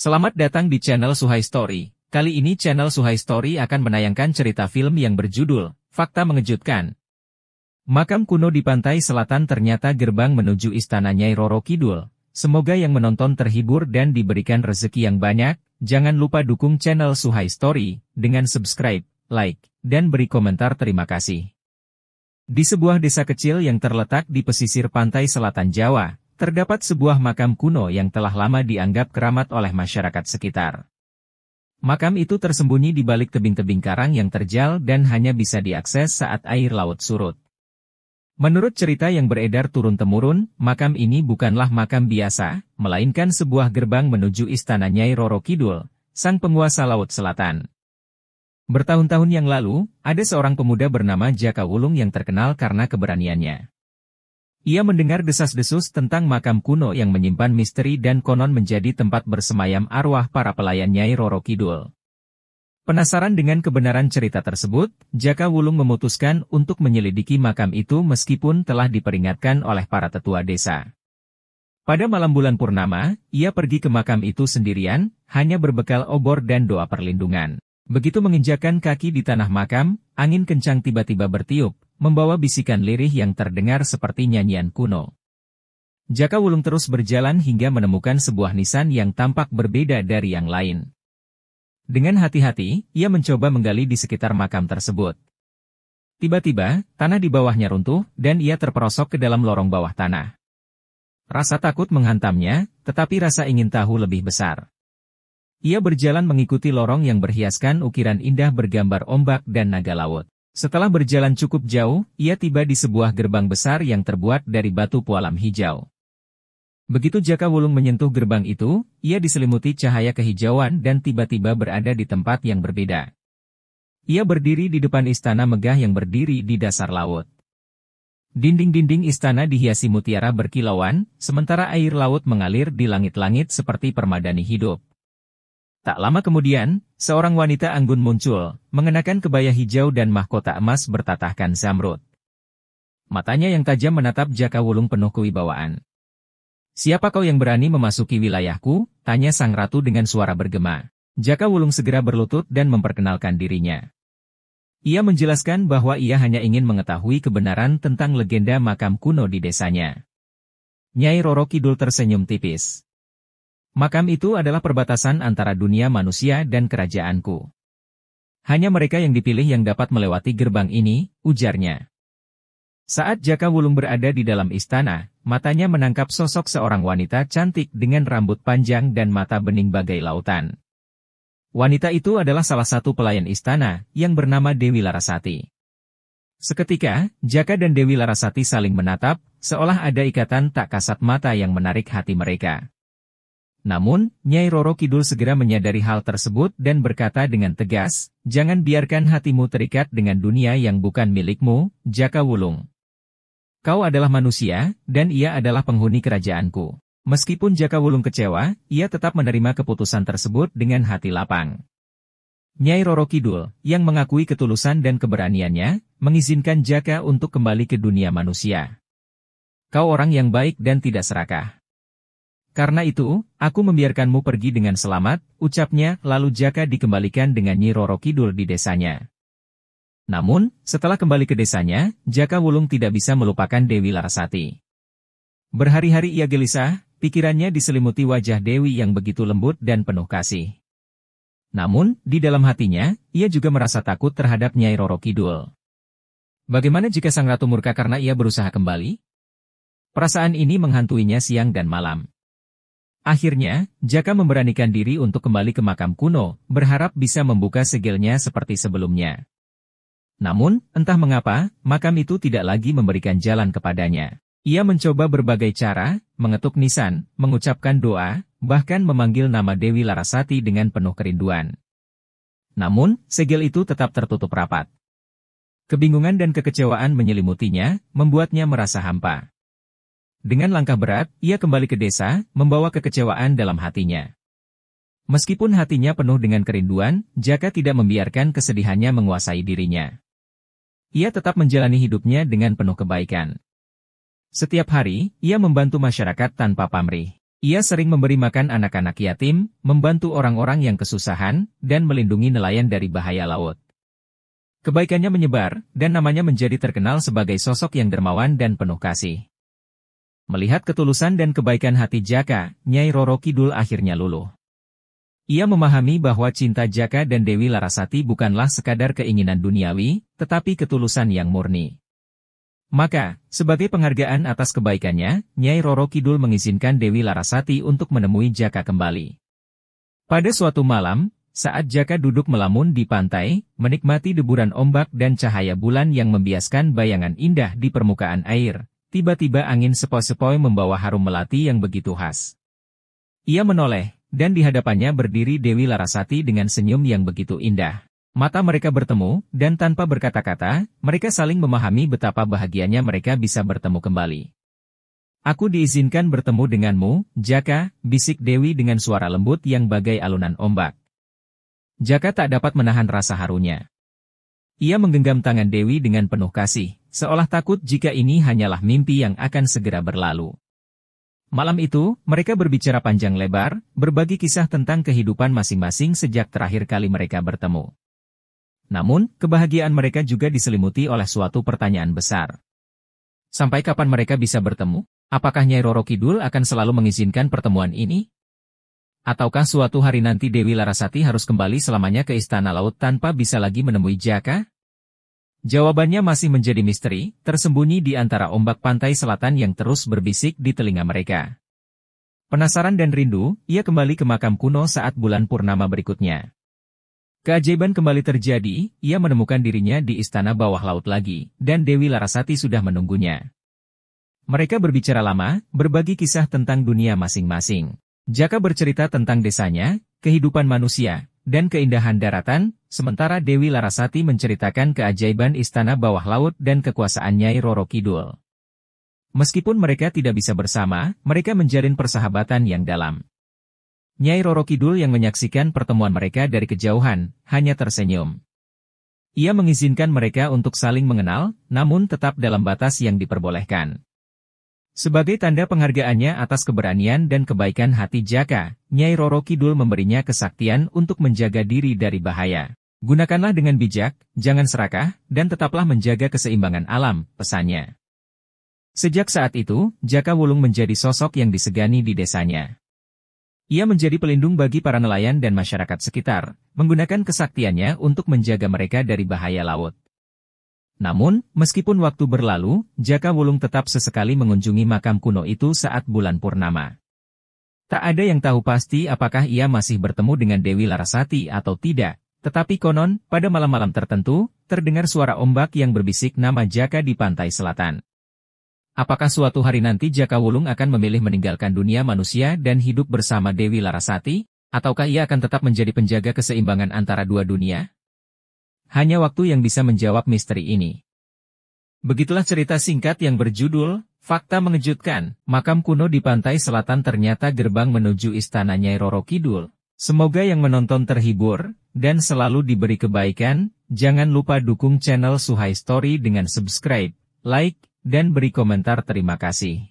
Selamat datang di channel Suhai Story. Kali ini channel Suhai Story akan menayangkan cerita film yang berjudul Fakta Mengejutkan. Makam kuno di pantai selatan ternyata gerbang menuju istana Nyai Roro Kidul. Semoga yang menonton terhibur dan diberikan rezeki yang banyak. Jangan lupa dukung channel Suhai Story dengan subscribe, like, dan beri komentar. Terima kasih. Di sebuah desa kecil yang terletak di pesisir pantai selatan Jawa, terdapat sebuah makam kuno yang telah lama dianggap keramat oleh masyarakat sekitar. Makam itu tersembunyi di balik tebing-tebing karang yang terjal dan hanya bisa diakses saat air laut surut. Menurut cerita yang beredar turun-temurun, makam ini bukanlah makam biasa, melainkan sebuah gerbang menuju istana Nyai Roro Kidul, sang penguasa Laut Selatan. Bertahun-tahun yang lalu, ada seorang pemuda bernama Jaka Wulung yang terkenal karena keberaniannya. Ia mendengar desas-desus tentang makam kuno yang menyimpan misteri dan konon menjadi tempat bersemayam arwah para pelayan Nyai Roro Kidul. Penasaran dengan kebenaran cerita tersebut, Jaka Wulung memutuskan untuk menyelidiki makam itu meskipun telah diperingatkan oleh para tetua desa. Pada malam bulan purnama, ia pergi ke makam itu sendirian, hanya berbekal obor dan doa perlindungan. Begitu menginjakkan kaki di tanah makam, angin kencang tiba-tiba bertiup, membawa bisikan lirih yang terdengar seperti nyanyian kuno. Jaka Wulung terus berjalan hingga menemukan sebuah nisan yang tampak berbeda dari yang lain. Dengan hati-hati, ia mencoba menggali di sekitar makam tersebut. Tiba-tiba, tanah di bawahnya runtuh, dan ia terperosok ke dalam lorong bawah tanah. Rasa takut menghantamnya, tetapi rasa ingin tahu lebih besar. Ia berjalan mengikuti lorong yang berhiaskan ukiran indah bergambar ombak dan naga laut. Setelah berjalan cukup jauh, ia tiba di sebuah gerbang besar yang terbuat dari batu pualam hijau. Begitu Jaka Wulung menyentuh gerbang itu, ia diselimuti cahaya kehijauan dan tiba-tiba berada di tempat yang berbeda. Ia berdiri di depan istana megah yang berdiri di dasar laut. Dinding-dinding istana dihiasi mutiara berkilauan, sementara air laut mengalir di langit-langit seperti permadani hidup. Tak lama kemudian, seorang wanita anggun muncul, mengenakan kebaya hijau dan mahkota emas bertatahkan zamrud. Matanya yang tajam menatap Jaka Wulung penuh kewibawaan. "Siapa kau yang berani memasuki wilayahku?" tanya sang ratu dengan suara bergema. Jaka Wulung segera berlutut dan memperkenalkan dirinya. Ia menjelaskan bahwa ia hanya ingin mengetahui kebenaran tentang legenda makam kuno di desanya. Nyai Roro Kidul tersenyum tipis. "Makam itu adalah perbatasan antara dunia manusia dan kerajaanku. Hanya mereka yang dipilih yang dapat melewati gerbang ini," ujarnya. Saat Jaka Wulung berada di dalam istana, matanya menangkap sosok seorang wanita cantik dengan rambut panjang dan mata bening bagai lautan. Wanita itu adalah salah satu pelayan istana, yang bernama Dewi Larasati. Seketika, Jaka dan Dewi Larasati saling menatap, seolah ada ikatan tak kasat mata yang menarik hati mereka. Namun, Nyai Roro Kidul segera menyadari hal tersebut dan berkata dengan tegas, "Jangan biarkan hatimu terikat dengan dunia yang bukan milikmu, Jaka Wulung. Kau adalah manusia, dan ia adalah penghuni kerajaanku." Meskipun Jaka Wulung kecewa, ia tetap menerima keputusan tersebut dengan hati lapang. Nyai Roro Kidul, yang mengakui ketulusan dan keberaniannya, mengizinkan Jaka untuk kembali ke dunia manusia. "Kau orang yang baik dan tidak serakah. Karena itu, aku membiarkanmu pergi dengan selamat," ucapnya, lalu Jaka dikembalikan dengan Nyi Roro Kidul di desanya. Namun, setelah kembali ke desanya, Jaka Wulung tidak bisa melupakan Dewi Larasati. Berhari-hari ia gelisah, pikirannya diselimuti wajah Dewi yang begitu lembut dan penuh kasih. Namun, di dalam hatinya, ia juga merasa takut terhadap Nyai Roro Kidul. Bagaimana jika sang ratu murka karena ia berusaha kembali? Perasaan ini menghantuinya siang dan malam. Akhirnya, Jaka memberanikan diri untuk kembali ke makam kuno, berharap bisa membuka segelnya seperti sebelumnya. Namun, entah mengapa, makam itu tidak lagi memberikan jalan kepadanya. Ia mencoba berbagai cara, mengetuk nisan, mengucapkan doa, bahkan memanggil nama Dewi Larasati dengan penuh kerinduan. Namun, segel itu tetap tertutup rapat. Kebingungan dan kekecewaan menyelimutinya, membuatnya merasa hampa. Dengan langkah berat, ia kembali ke desa, membawa kekecewaan dalam hatinya. Meskipun hatinya penuh dengan kerinduan, Jaka tidak membiarkan kesedihannya menguasai dirinya. Ia tetap menjalani hidupnya dengan penuh kebaikan. Setiap hari, ia membantu masyarakat tanpa pamrih. Ia sering memberi makan anak-anak yatim, membantu orang-orang yang kesusahan, dan melindungi nelayan dari bahaya laut. Kebaikannya menyebar, dan namanya menjadi terkenal sebagai sosok yang dermawan dan penuh kasih. Melihat ketulusan dan kebaikan hati Jaka, Nyai Roro Kidul akhirnya luluh. Ia memahami bahwa cinta Jaka dan Dewi Larasati bukanlah sekadar keinginan duniawi, tetapi ketulusan yang murni. Maka, sebagai penghargaan atas kebaikannya, Nyai Roro Kidul mengizinkan Dewi Larasati untuk menemui Jaka kembali. Pada suatu malam, saat Jaka duduk melamun di pantai, menikmati deburan ombak dan cahaya bulan yang membiaskan bayangan indah di permukaan air, tiba-tiba angin sepoi-sepoi membawa harum melati yang begitu khas. Ia menoleh, dan di hadapannya berdiri Dewi Larasati dengan senyum yang begitu indah. Mata mereka bertemu, dan tanpa berkata-kata, mereka saling memahami betapa bahagianya mereka bisa bertemu kembali. "Aku diizinkan bertemu denganmu, Jaka," bisik Dewi dengan suara lembut yang bagai alunan ombak. Jaka tak dapat menahan rasa harunya. Ia menggenggam tangan Dewi dengan penuh kasih, seolah takut jika ini hanyalah mimpi yang akan segera berlalu. Malam itu, mereka berbicara panjang lebar, berbagi kisah tentang kehidupan masing-masing sejak terakhir kali mereka bertemu. Namun, kebahagiaan mereka juga diselimuti oleh suatu pertanyaan besar. Sampai kapan mereka bisa bertemu? Apakah Nyai Roro Kidul akan selalu mengizinkan pertemuan ini? Ataukah suatu hari nanti Dewi Larasati harus kembali selamanya ke Istana Laut tanpa bisa lagi menemui Jaka? Jawabannya masih menjadi misteri, tersembunyi di antara ombak pantai selatan yang terus berbisik di telinga mereka. Penasaran dan rindu, ia kembali ke makam kuno saat bulan purnama berikutnya. Keajaiban kembali terjadi, ia menemukan dirinya di istana bawah laut lagi, dan Dewi Larasati sudah menunggunya. Mereka berbicara lama, berbagi kisah tentang dunia masing-masing. Jaka bercerita tentang desanya, kehidupan manusia, dan keindahan daratan, sementara Dewi Larasati menceritakan keajaiban istana bawah laut dan kekuasaan Nyai Roro Kidul. Meskipun mereka tidak bisa bersama, mereka menjalin persahabatan yang dalam. Nyai Roro Kidul yang menyaksikan pertemuan mereka dari kejauhan, hanya tersenyum. Ia mengizinkan mereka untuk saling mengenal, namun tetap dalam batas yang diperbolehkan. Sebagai tanda penghargaannya atas keberanian dan kebaikan hati Jaka, Nyai Roro Kidul memberinya kesaktian untuk menjaga diri dari bahaya. "Gunakanlah dengan bijak, jangan serakah, dan tetaplah menjaga keseimbangan alam," pesannya. Sejak saat itu, Jaka Wulung menjadi sosok yang disegani di desanya. Ia menjadi pelindung bagi para nelayan dan masyarakat sekitar, menggunakan kesaktiannya untuk menjaga mereka dari bahaya laut. Namun, meskipun waktu berlalu, Jaka Wulung tetap sesekali mengunjungi makam kuno itu saat bulan purnama. Tak ada yang tahu pasti apakah ia masih bertemu dengan Dewi Larasati atau tidak, tetapi konon, pada malam-malam tertentu, terdengar suara ombak yang berbisik nama Jaka di pantai selatan. Apakah suatu hari nanti Jaka Wulung akan memilih meninggalkan dunia manusia dan hidup bersama Dewi Larasati, ataukah ia akan tetap menjadi penjaga keseimbangan antara dua dunia? Hanya waktu yang bisa menjawab misteri ini. Begitulah cerita singkat yang berjudul, Fakta Mengejutkan, Makam Kuno di Pantai Selatan ternyata gerbang menuju Istana Nyai Roro Kidul. Semoga yang menonton terhibur, dan selalu diberi kebaikan. Jangan lupa dukung channel Suhai Story dengan subscribe, like, dan beri komentar. Terima kasih.